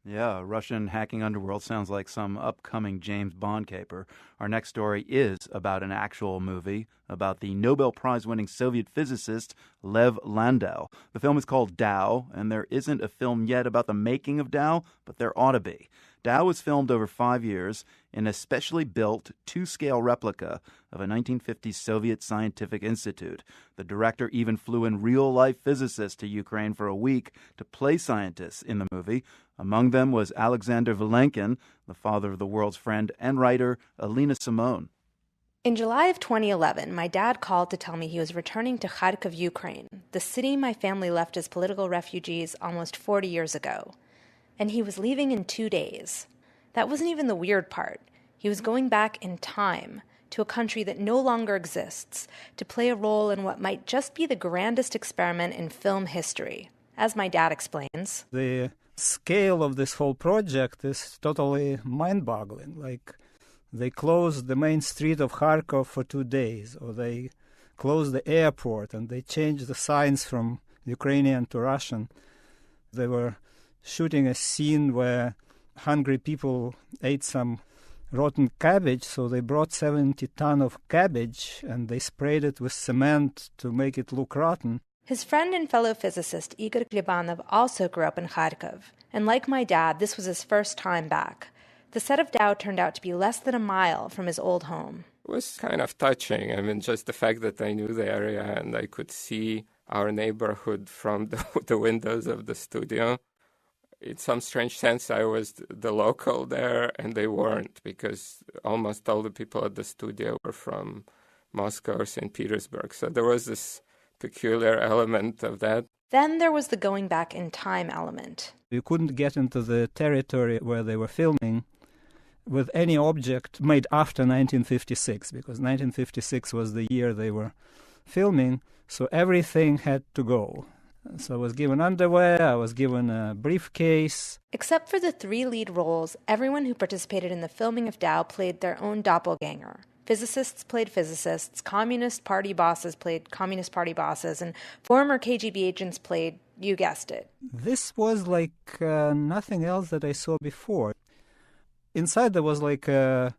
Yeah, Russian hacking underworld sounds like some upcoming James Bond caper. Our next story is about an actual movie about the Nobel Prize-winning Soviet physicist Lev Landau. The film is called DAU, and there isn't a film yet about the making of DAU, but there ought to be. DAU was filmed over 5 years in a specially built 2-scale replica of a 1950s Soviet scientific institute. The director even flew in real-life physicists to Ukraine for a week to play scientists in the movie. Among them was Alexander Vilenkin, the father of the world's friend, and writer Alina Simone. In July of 2011, my dad called to tell me he was returning to Kharkiv, Ukraine, the city my family left as political refugees almost 40 years ago. And he was leaving in 2 days. That wasn't even the weird part. He was going back in time to a country that no longer exists to play a role in what might just be the grandest experiment in film history. As my dad explains, the scale of this whole project is totally mind-boggling. Like, they closed the main street of Kharkov for 2 days, or they closed the airport, and they changed the signs from Ukrainian to Russian. They were shooting a scene where hungry people ate some rotten cabbage, so they brought 70 tons of cabbage, and they sprayed it with cement to make it look rotten. His friend and fellow physicist Igor Klebanov also grew up in Kharkiv, and like my dad, this was his first time back. The set of DAU turned out to be less than a mile from his old home. It was kind of touching. I mean, just the fact that I knew the area and I could see our neighborhood from the windows of the studio. In some strange sense, I was the local there, and they weren't, because almost all the people at the studio were from Moscow or St. Petersburg. So there was this peculiar element of that. Then there was the going back in time element. You couldn't get into the territory where they were filming with any object made after 1956, because 1956 was the year they were filming, so everything had to go. So I was given underwear, I was given a briefcase. Except for the 3 lead roles, everyone who participated in the filming of DAU played their own doppelganger. Physicists played physicists, Communist Party bosses played Communist Party bosses, and former KGB agents played, you guessed it. This was like nothing else that I saw before. Inside there was like a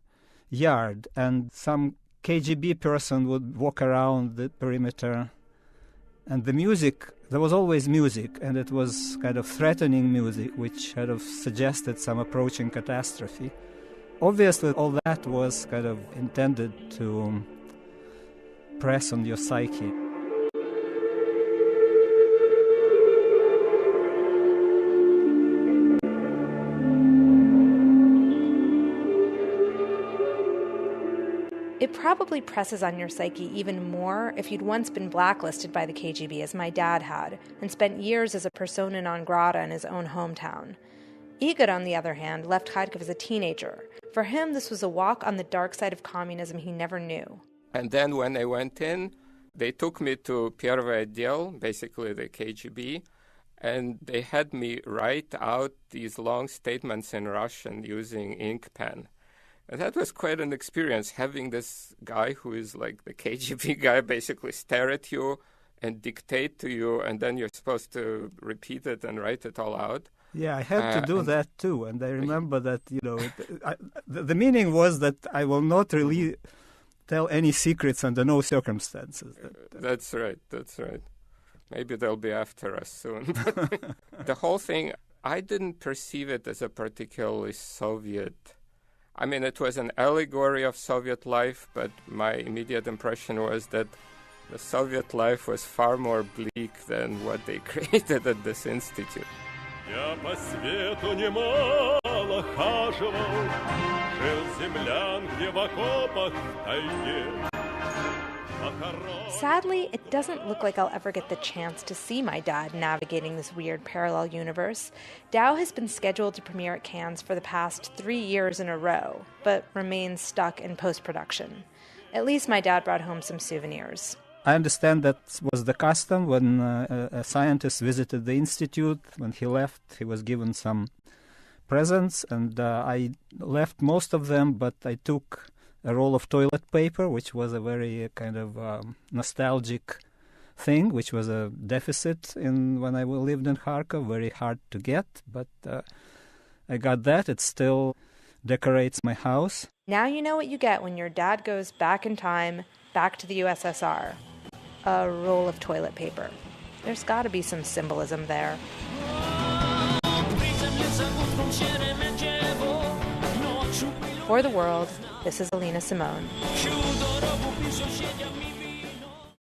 yard, and some KGB person would walk around the perimeter. And the music, there was always music, and it was kind of threatening music, which kind of suggested some approaching catastrophe. Obviously, all that was kind of intended to press on your psyche. It probably presses on your psyche even more if you'd once been blacklisted by the KGB, as my dad had, and spent years as a persona non grata in his own hometown. Igor, on the other hand, left Kharkiv as a teenager. For him, this was a walk on the dark side of communism he never knew. And then when I went in, they took me to Первый отдел, basically the KGB, and they had me write out these long statements in Russian using ink pen. And that was quite an experience, having this guy who is like the KGB guy basically stare at you and dictate to you, and then you're supposed to repeat it and write it all out. Yeah, I had to do that too, and I remember that, the meaning was that I will not really tell any secrets under no circumstances. That's right. Maybe they'll be after us soon. The whole thing, I didn't perceive it as a particularly Soviet. I mean, it was an allegory of Soviet life, but my immediate impression was that the Soviet life was far more bleak than what they created at this institute. Я по свету немало хаживал, жил в землянке в окопах в тайге. Sadly, it doesn't look like I'll ever get the chance to see my dad navigating this weird parallel universe. DAU has been scheduled to premiere at Cannes for the past 3 years in a row, but remains stuck in post-production. At least my dad brought home some souvenirs. I understand that was the custom when a scientist visited the institute. When he left, he was given some presents, and I left most of them, but I took a roll of toilet paper, which was a very kind of nostalgic thing, which was a deficit when I lived in Kharkov, very hard to get. But I got that. It still decorates my house. Now you know what you get when your dad goes back in time, back to the USSR. A roll of toilet paper. There's got to be some symbolism there. For the World, this is Alina Simone.